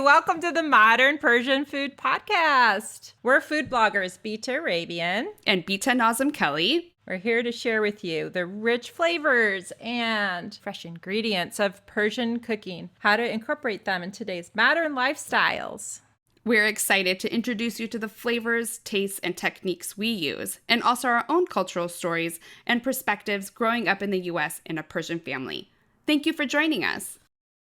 welcome to the Modern Persian Food Podcast. We're food bloggers Bita Arabian and Bita Nazem Kelly. We're here to share with you the rich flavors and fresh ingredients of Persian cooking, how to incorporate them in today's modern lifestyles. We're excited to introduce you to the flavors, tastes, and techniques we use, and also our own cultural stories and perspectives growing up in the U.S. in a Persian family. Thank you for joining us.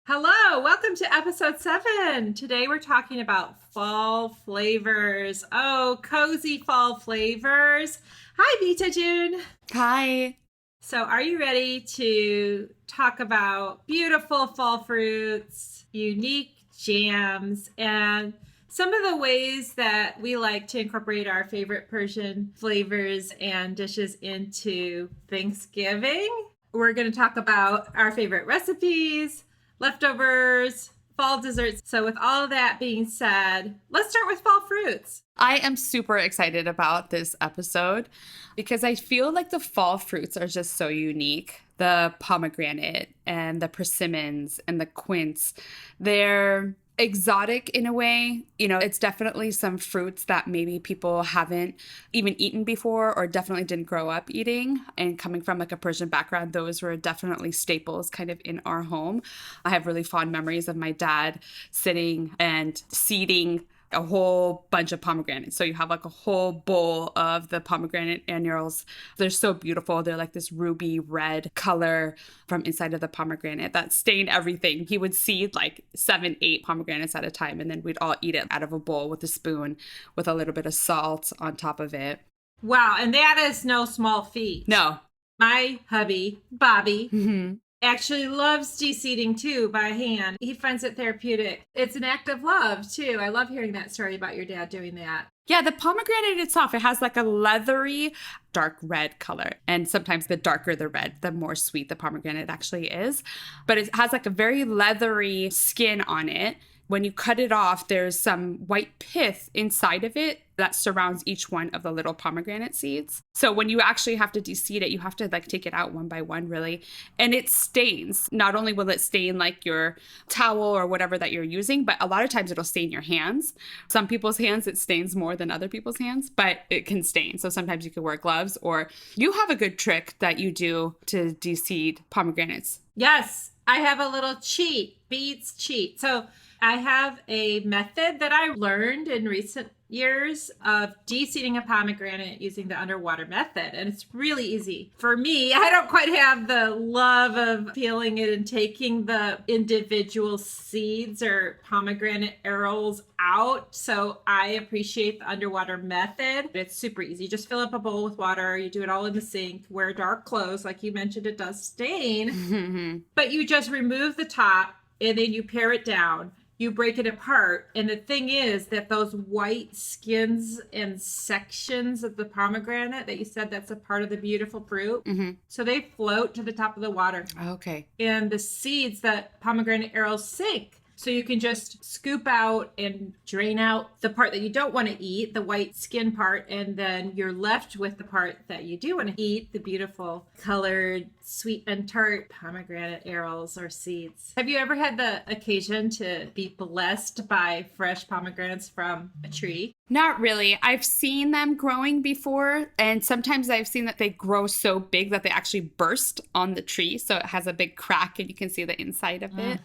Hello, welcome to episode 7. Today we're talking about fall flavors. Oh, cozy fall flavors. Hi, Bita June. Hi. So are you ready to talk about beautiful fall fruits, unique jams, and some of the ways that we like to incorporate our favorite Persian flavors and dishes into Thanksgiving? We're going to talk about our favorite recipes, leftovers, fall desserts. So with all of that being said, let's start with fall fruits. I am super excited about this episode because I feel like the fall fruits are just so unique. The pomegranate and the persimmons and the quince, they're exotic in a way. You know, it's definitely some fruits that maybe people haven't even eaten before or definitely didn't grow up eating. And coming from like a Persian background, those were definitely staples kind of in our home. I have really fond memories of my dad sitting and seeding a whole bunch of pomegranates. So you have like a whole bowl of the pomegranate annuals. They're so beautiful. They're like this ruby red color from inside of the pomegranate that stained everything. He would seed like 7, 8 pomegranates at a time, and then we'd all eat it out of a bowl with a spoon with a little bit of salt on top of it. Wow, and that is no small feat. No. My hubby, Bobby, actually loves deseeding too by hand. He finds it therapeutic. It's an act of love too. I love hearing that story about your dad doing that. Yeah, the pomegranate itself, it has like a leathery dark red color. And sometimes the darker the red, the more sweet the pomegranate actually is. But it has like a very leathery skin on it. When you cut it off, there's some white pith inside of it that surrounds each one of the little pomegranate seeds. So when you actually have to deseed it, you have to like take it out one by one, really. And it stains. Not only will it stain like your towel or whatever that you're using, but a lot of times it'll stain your hands. Some people's hands, it stains more than other people's hands, but it can stain. So sometimes you could wear gloves, or you have a good trick that you do to deseed pomegranates. Yes, I have a little cheat, beets cheat. So I have a method that I learned in recent years of deseeding a pomegranate using the underwater method. And it's really easy. For me, I don't quite have the love of peeling it and taking the individual seeds or pomegranate arils out. So I appreciate the underwater method. It's super easy. You just fill up a bowl with water. You do it all in the sink. Wear dark clothes. Like you mentioned, it does stain. But you just remove the top and then you pare it down. You break it apart. And the thing is that those white skins and sections of the pomegranate that you said that's a part of the beautiful fruit. So they float to the top of the water. Okay. And the seeds, that pomegranate arils sink. So you can just scoop out and drain out the part that you don't want to eat, the white skin part, and then you're left with the part that you do want to eat, the beautiful colored, sweet and tart pomegranate arils or seeds. Have you ever had the occasion to be blessed by fresh pomegranates from a tree? Not really. I've seen them growing before, and sometimes I've seen that they grow so big that they actually burst on the tree. So it has a big crack and you can see the inside of it.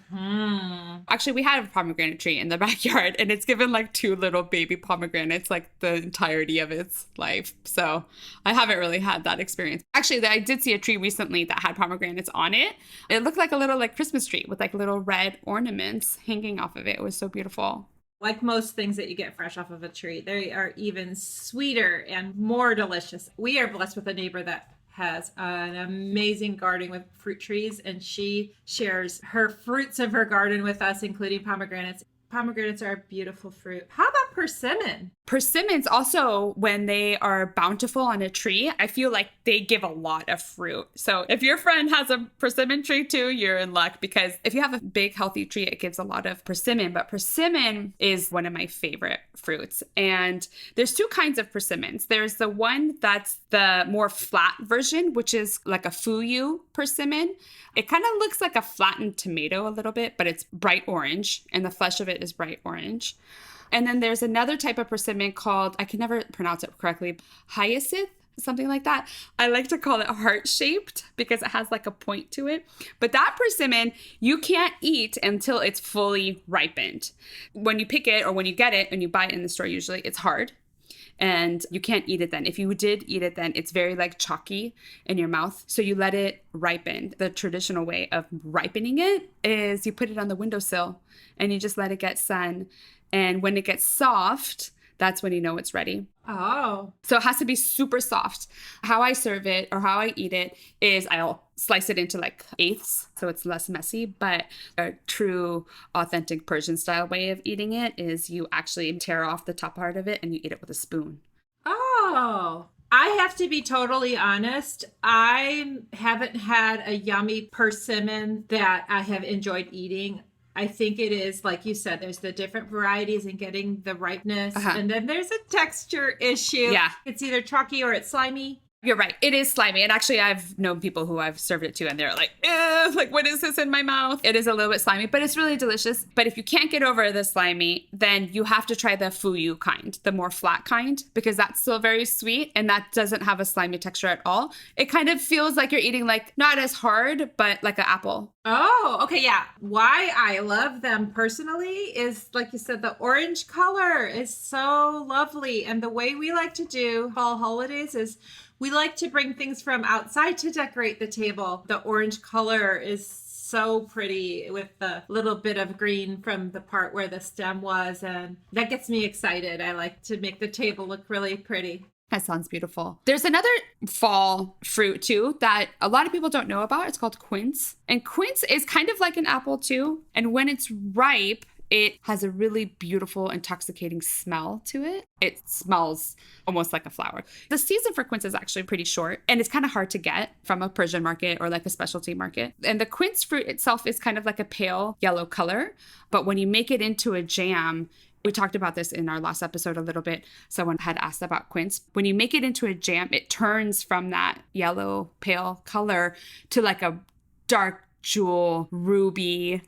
Actually, we had a pomegranate tree in the backyard, and it's given like 2 little baby pomegranates like the entirety of its life. So I haven't really had that experience. Actually, I did see a tree recently that had pomegranates on it. It looked like a little like Christmas tree with like little red ornaments hanging off of it. It was so beautiful. Like most things that you get fresh off of a tree, they are even sweeter and more delicious. We are blessed with a neighbor that has an amazing garden with fruit trees, and she shares her fruits of her garden with us, including pomegranates. Pomegranates are a beautiful fruit. How about persimmon? Persimmons also, when they are bountiful on a tree, I feel like they give a lot of fruit. So if your friend has a persimmon tree too, you're in luck, because if you have a big healthy tree, it gives a lot of persimmon. But persimmon is one of my favorite fruits. And there's two kinds of persimmons. There's the one that's the more flat version, which is like a Fuyu persimmon. It kind of looks like a flattened tomato a little bit, but it's bright orange, and the flesh of it is bright orange. And then there's another type of persimmon called, I can never pronounce it correctly, hyacinth, something like that. I like to call it heart-shaped because it has like a point to it. But that persimmon, you can't eat until it's fully ripened. When you pick it or when you get it and you buy it in the store, usually it's hard. And you can't eat it then. If you did eat it then, it's very like chalky in your mouth. So you let it ripen. The traditional way of ripening it is you put it on the windowsill and you just let it get sun. And when it gets soft, that's when you know it's ready. Oh. So it has to be super soft. How I serve it or how I eat it is I'll slice it into like eighths so it's less messy. But a true, authentic Persian style way of eating it is you actually tear off the top part of it and you eat it with a spoon. Oh. I have to be totally honest. I haven't had a yummy persimmon that I have enjoyed eating. I think it is, like you said, there's the different varieties and getting the ripeness. And then there's a texture issue. Yeah. It's either chalky or it's slimy. You're right. It is slimy. And actually, I've known people who I've served it to and they're like, ew, like, what is this in my mouth? It is a little bit slimy, but it's really delicious. But if you can't get over the slimy, then you have to try the Fuyu kind, the more flat kind, because that's still very sweet and that doesn't have a slimy texture at all. It kind of feels like you're eating like not as hard, but like an apple. Oh, okay. Yeah. Why I love them personally is, like you said, the orange color is so lovely. And the way we like to do fall holidays is we like to bring things from outside to decorate the table. The orange color is so pretty with the little bit of green from the part where the stem was. And that gets me excited. I like to make the table look really pretty. That sounds beautiful. There's another fall fruit too that a lot of people don't know about. It's called quince. And quince is kind of like an apple too. And when it's ripe, it has a really beautiful, intoxicating smell to it. It smells almost like a flower. The season for quince is actually pretty short, and it's kind of hard to get from a Persian market or like a specialty market. And the quince fruit itself is kind of like a pale yellow color. But when you make it into a jam, we talked about this in our last episode a little bit. Someone had asked about quince. When you make it into a jam, it turns from that yellow pale color to like a dark jewel ruby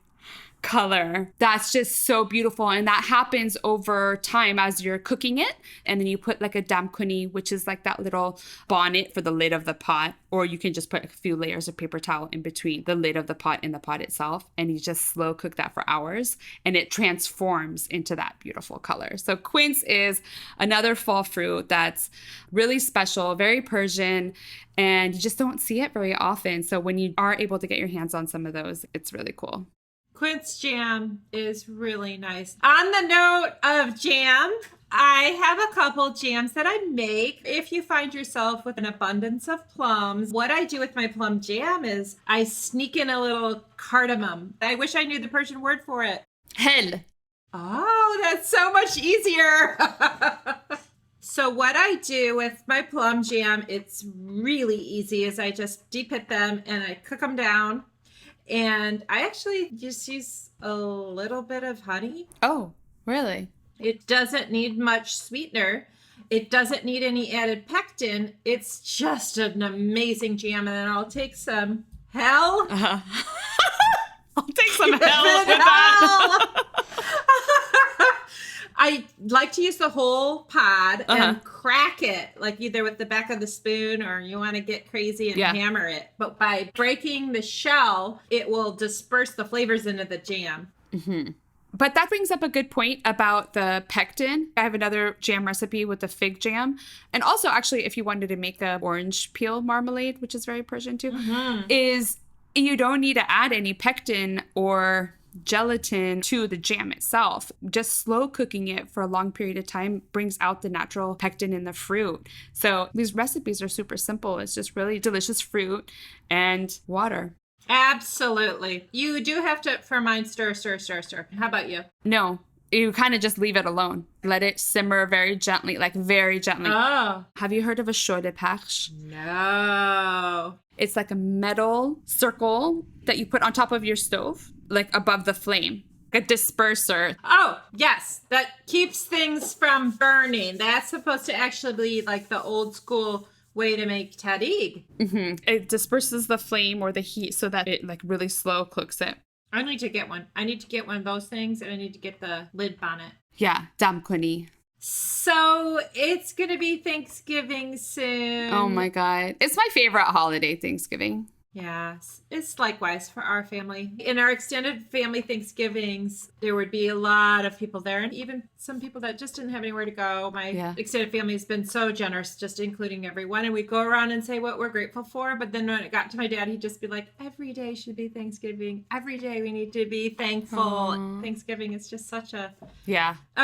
color. That's just so beautiful. And that happens over time as you're cooking it. And then you put like a damkoni, which is like that little bonnet for the lid of the pot. Or you can just put a few layers of paper towel in between the lid of the pot and the pot itself. And you just slow cook that for hours. And it transforms into that beautiful color. So quince is another fall fruit that's really special, very Persian. And you just don't see it very often. So when you are able to get your hands on some of those, it's really cool. Quince jam is really nice. On the note of jam, I have a couple jams that I make. If you find yourself with an abundance of plums, what I do with my plum jam is I sneak in a little cardamom. I wish I knew the Persian word for it. Hell. Oh, that's so much easier. So what I do with my plum jam, it's really easy, is I just deep hit them and I cook them down. And I actually just use a little bit of honey. Oh, really? It doesn't need much sweetener. It doesn't need any added pectin. It's just an amazing jam. And then I'll take some hell. I'll take some hell with that. I like to use the whole pod and crack it, like either with the back of the spoon or you want to get crazy and hammer it. But by breaking the shell, it will disperse the flavors into the jam. Mm-hmm. But that brings up a good point about the pectin. I have another jam recipe with the fig jam. And also, actually, if you wanted to make a orange peel marmalade, which is very Persian too, is you don't need to add any pectin or gelatin to the jam itself. Just slow cooking it for a long period of time brings out the natural pectin in the fruit. So these recipes are super simple. It's just really delicious fruit and water. Absolutely. You do have to, for mine, stir. How about you? No, You kind of just leave it alone. Let it simmer very gently, like very gently. Oh. Have you heard of a sholeh-pakhsh? No. It's like a metal circle that you put on top of your stove, like above the flame. A disperser. Oh, yes. That keeps things from burning. That's supposed to actually be like the old school way to make tahdig. It disperses the flame or the heat so that it like really slow cooks it. I need to get one. I need to get one of those things, and I need to get the lid bonnet. Yeah, damkoni. So it's going to be Thanksgiving soon. Oh my God. It's my favorite holiday, Thanksgiving. Yes, it's likewise for our family. In our extended family Thanksgivings, there would be a lot of people there, and even some people that just didn't have anywhere to go. My extended family has been so generous, just including everyone. And we'd go around and say what we're grateful for. But then when it got to my dad, he'd just be like, every day should be Thanksgiving. Every day we need to be thankful. Aww. Thanksgiving is just such a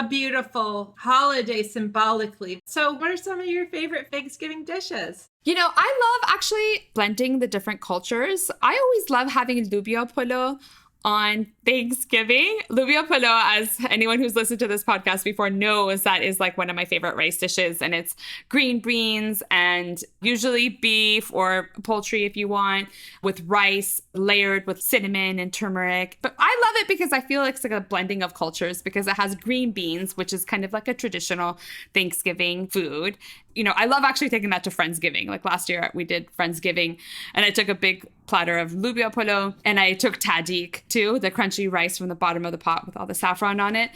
beautiful holiday symbolically. So what are some of your favorite Thanksgiving dishes? You know, I love actually blending the different cultures. I always love having Loobia Polo on Thanksgiving. Loobia Polo, as anyone who's listened to this podcast before knows, that is like one of my favorite rice dishes. And it's green beans and usually beef or poultry if you want, with rice layered with cinnamon and turmeric. But I love it because I feel like it's like a blending of cultures because it has green beans, which is kind of like a traditional Thanksgiving food. You know, I love actually taking that to Friendsgiving. Like last year we did Friendsgiving and I took a big platter of Loobia Polo and I took Tahdig too, the crunchy rice from the bottom of the pot with all the saffron on it.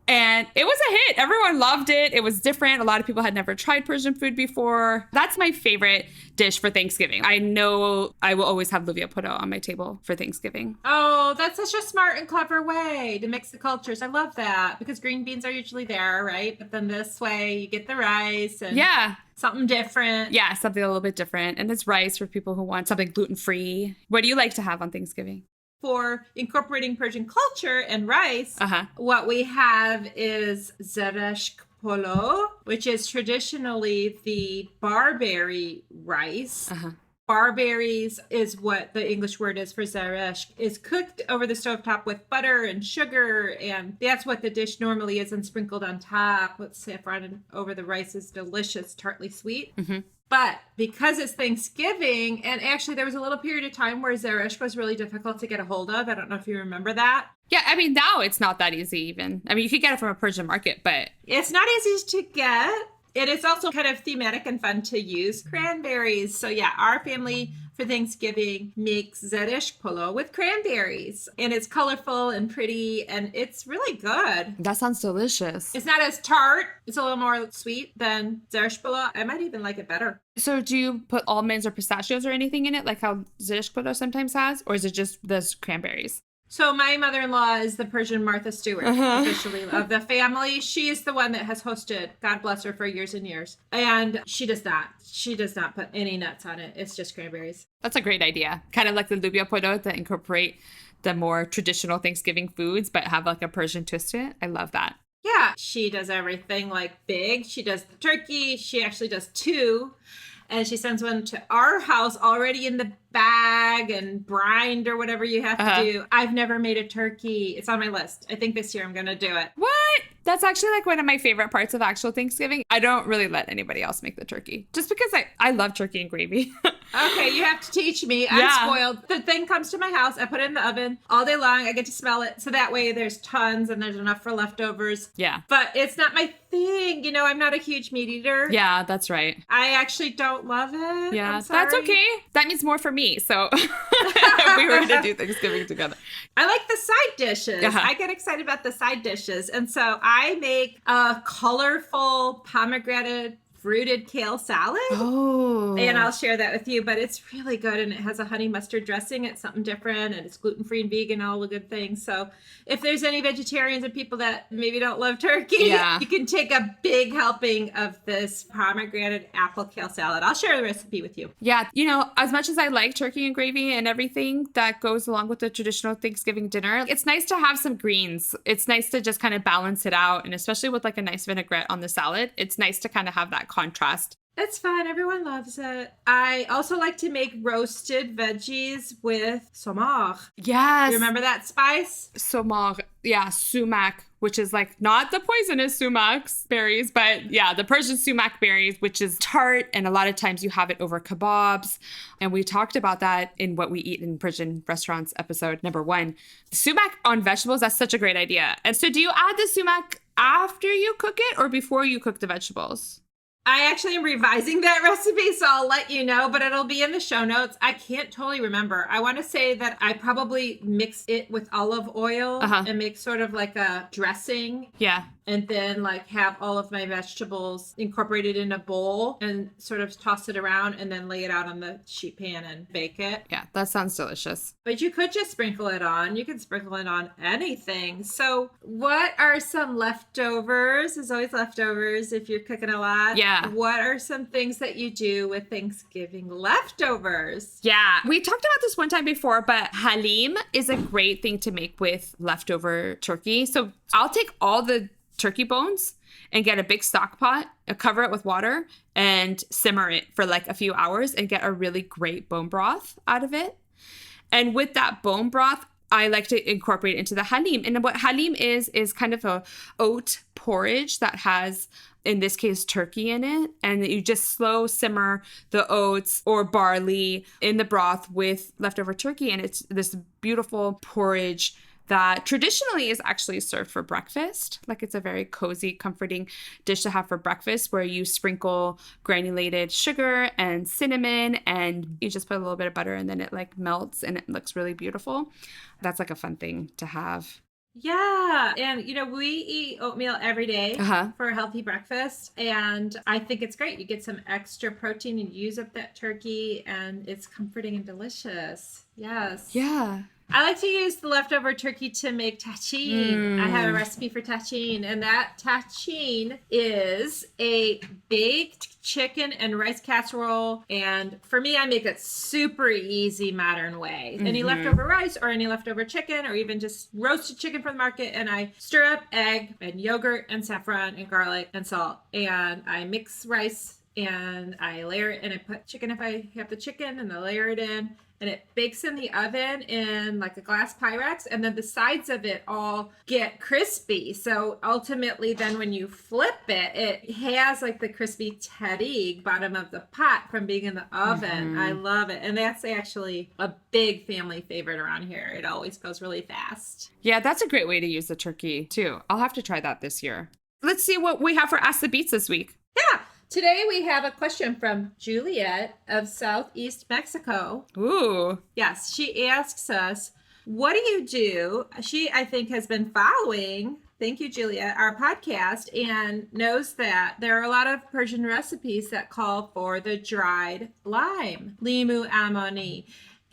And it was a hit. Everyone loved it. It was different. A lot of people had never tried Persian food before. That's my favorite dish for Thanksgiving. I know I will always have Loobia Polo on my table for Thanksgiving. Oh, that's such a smart and clever way to mix the cultures. I love that because green beans are usually there, right? But then this way you get the rice and something different. Yeah, something a little bit different. And it's rice for people who want something gluten-free. What do you like to have on Thanksgiving? For incorporating Persian culture and rice, what we have is Zereshk Polo, which is traditionally the barberry rice. Barberries is what the English word is for Zereshk, is cooked over the stovetop with butter and sugar, and that's what the dish normally is, and sprinkled on top with saffron over the rice is delicious, tartly sweet. But because it's Thanksgiving, and actually there was a little period of time where Zereshk was really difficult to get a hold of. I don't know if you remember that. Yeah, I mean, now it's not that easy even. I mean, you could get it from a Persian market, but... It's not easy to get. It is also kind of thematic and fun to use cranberries. So yeah, our family for Thanksgiving makes Zereshk Polo with cranberries. And it's colorful and pretty, and it's really good. That sounds delicious. It's not as tart. It's a little more sweet than Zereshk Polo. I might even like it better. So do you put almonds or pistachios or anything in it, like how Zereshk Polo sometimes has? Or is it just those cranberries? So my mother-in-law is the Persian Martha Stewart, officially, of the family. She is the one that has hosted, God bless her, for years and years. And she does not. She does not put any nuts on it. It's just cranberries. That's a great idea. Kind of like the Loobia Polo to incorporate the more traditional Thanksgiving foods, but have like a Persian twist to it. I love that. Yeah. She does everything like big. She does the turkey. She actually does two. And she sends one to our house already in the bag and brined or whatever you have to do. I've never made a turkey. It's on my list. I think this year I'm going to do it. What? That's actually like one of my favorite parts of actual Thanksgiving. I don't really let anybody else make the turkey just because I love turkey and gravy. Okay, you have to teach me. I'm spoiled. The thing comes to my house. I put it in the oven all day long. I get to smell it. So that way there's tons and there's enough for leftovers. Yeah. But it's not my thing. You know, I'm not a huge meat eater. Yeah, that's right. I actually don't love it. Yeah, that's okay. That means more for me. So we were going to do Thanksgiving together. I like the side dishes. I get excited about the side dishes. And so I make a colorful pomegranate fruited kale salad. Oh. And I'll share that with you, but it's really good. And it has a honey mustard dressing. It's something different and it's gluten-free and vegan, all the good things. So if there's any vegetarians and people that maybe don't love turkey, you can take a big helping of this pomegranate apple kale salad. I'll share the recipe with you. Yeah. You know, as much as I like turkey and gravy and everything that goes along with the traditional Thanksgiving dinner, it's nice to have some greens. It's nice to just kind of balance it out. And especially with like a nice vinaigrette on the salad, it's nice to kind of have that contrast. It's fun. Everyone loves it. I also like to make roasted veggies with Sumac. Yes. You remember that spice? Sumac. Yeah, sumac, which is like not the poisonous sumac berries, but yeah, the Persian sumac berries, which is tart. And a lot of times you have it over kebabs. And we talked about that in What We Eat in Persian Restaurants episode number 1. Sumac on vegetables, that's such a great idea. And so do you add the sumac after you cook it or before you cook the vegetables? I actually am revising that recipe, so I'll let you know, but it'll be in the show notes. I can't totally remember. I want to say that I probably mix it with olive oil and make sort of like a dressing. Yeah. And then like have all of my vegetables incorporated in a bowl and sort of toss it around and then lay it out on the sheet pan and bake it. Yeah, that sounds delicious. But you could just sprinkle it on. You can sprinkle it on anything. So what are some leftovers? There's always leftovers if you're cooking a lot. Yeah. What are some things that you do with Thanksgiving leftovers? Yeah. We talked about this one time before, but halim is a great thing to make with leftover turkey. So I'll take all the turkey bones and get a big stock pot, cover it with water, and simmer it for like a few hours and get a really great bone broth out of it. And with that bone broth, I like to incorporate it into the halim. And what halim is kind of a oat porridge that has, in this case, turkey in it. And you just slow simmer the oats or barley in the broth with leftover turkey. And it's this beautiful porridge that traditionally is actually served for breakfast. Like it's a very cozy, comforting dish to have for breakfast where you sprinkle granulated sugar and cinnamon and you just put a little bit of butter and then it like melts and it looks really beautiful. That's like a fun thing to have. Yeah. And, you know, we eat oatmeal every day for a healthy breakfast. And I think it's great. You get some extra protein and use up that turkey and it's comforting and delicious. Yes. Yeah. I like to use the leftover turkey to make tahdig. I have a recipe for tahdig, and that tahdig is a baked chicken and rice casserole. And for me, I make it super easy, modern way. Any leftover rice or any leftover chicken or even just roasted chicken from the market. And I stir up egg and yogurt and saffron and garlic and salt. And I mix rice and I layer it and I put chicken if I have the chicken and I layer it in. And it bakes in the oven in like a glass Pyrex. And then the sides of it all get crispy. So ultimately then when you flip it, it has like the crispy tahdig bottom of the pot from being in the oven. I love it. And that's actually a big family favorite around here. It always goes really fast. Yeah, that's a great way to use the turkey too. I'll have to try that this year. Let's see what we have for Ask the Beats this week. Yeah. Today we have a question from Juliet of Southeast Mexico. Ooh. Yes, she asks us, what do you do? She, I think, has been following, thank you, Juliet, our podcast and knows that there are a lot of Persian recipes that call for the dried lime, limu amoni.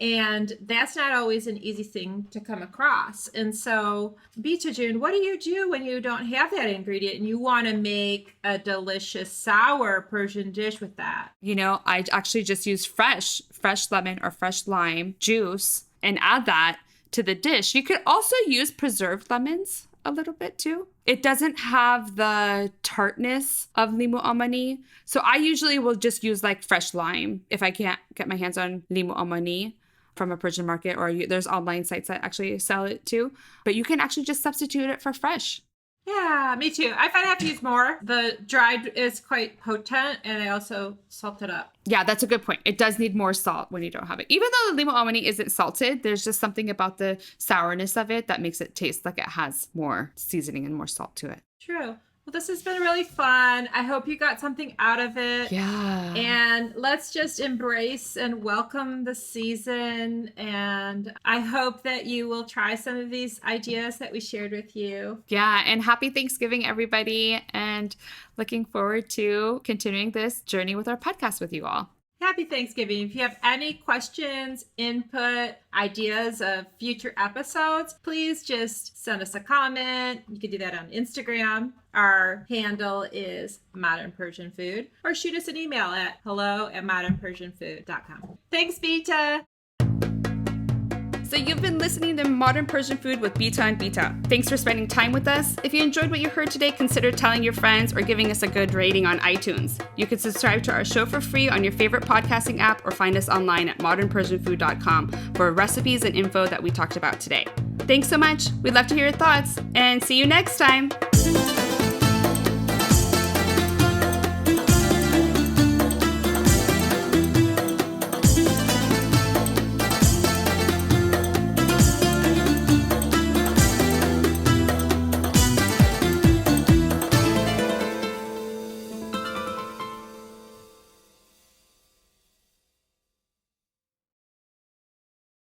And that's not always an easy thing to come across. And so, Bita June, what do you do when you don't have that ingredient and you want to make a delicious sour Persian dish with that? You know, I actually just use fresh lemon or fresh lime juice and add that to the dish. You could also use preserved lemons a little bit too. It doesn't have the tartness of limu amani. So I usually will just use like fresh lime if I can't get my hands on limu amani from a Persian market, or there's online sites that actually sell it too. But you can actually just substitute it for fresh. Yeah, me too. I find I have to use more. The dried is quite potent, and I also salt it up. Yeah, that's a good point. It does need more salt when you don't have it. Even though the limu amani isn't salted, there's just something about the sourness of it that makes it taste like it has more seasoning and more salt to it. True. Well, this has been really fun. I hope you got something out of it. Yeah. And let's just embrace and welcome the season. And I hope that you will try some of these ideas that we shared with you. Yeah. And happy Thanksgiving, everybody. And looking forward to continuing this journey with our podcast with you all. Happy Thanksgiving. If you have any questions, input, ideas of future episodes, please just send us a comment. You can do that on Instagram. Our handle is Modern Persian Food, or shoot us an email at hello@modernpersianfood.com. Thanks, Bita. So you've been listening to Modern Persian Food with Bita and Beata. Thanks for spending time with us. If you enjoyed what you heard today, consider telling your friends or giving us a good rating on iTunes. You can subscribe to our show for free on your favorite podcasting app or find us online at modernpersianfood.com for recipes and info that we talked about today. Thanks so much. We'd love to hear your thoughts and see you next time.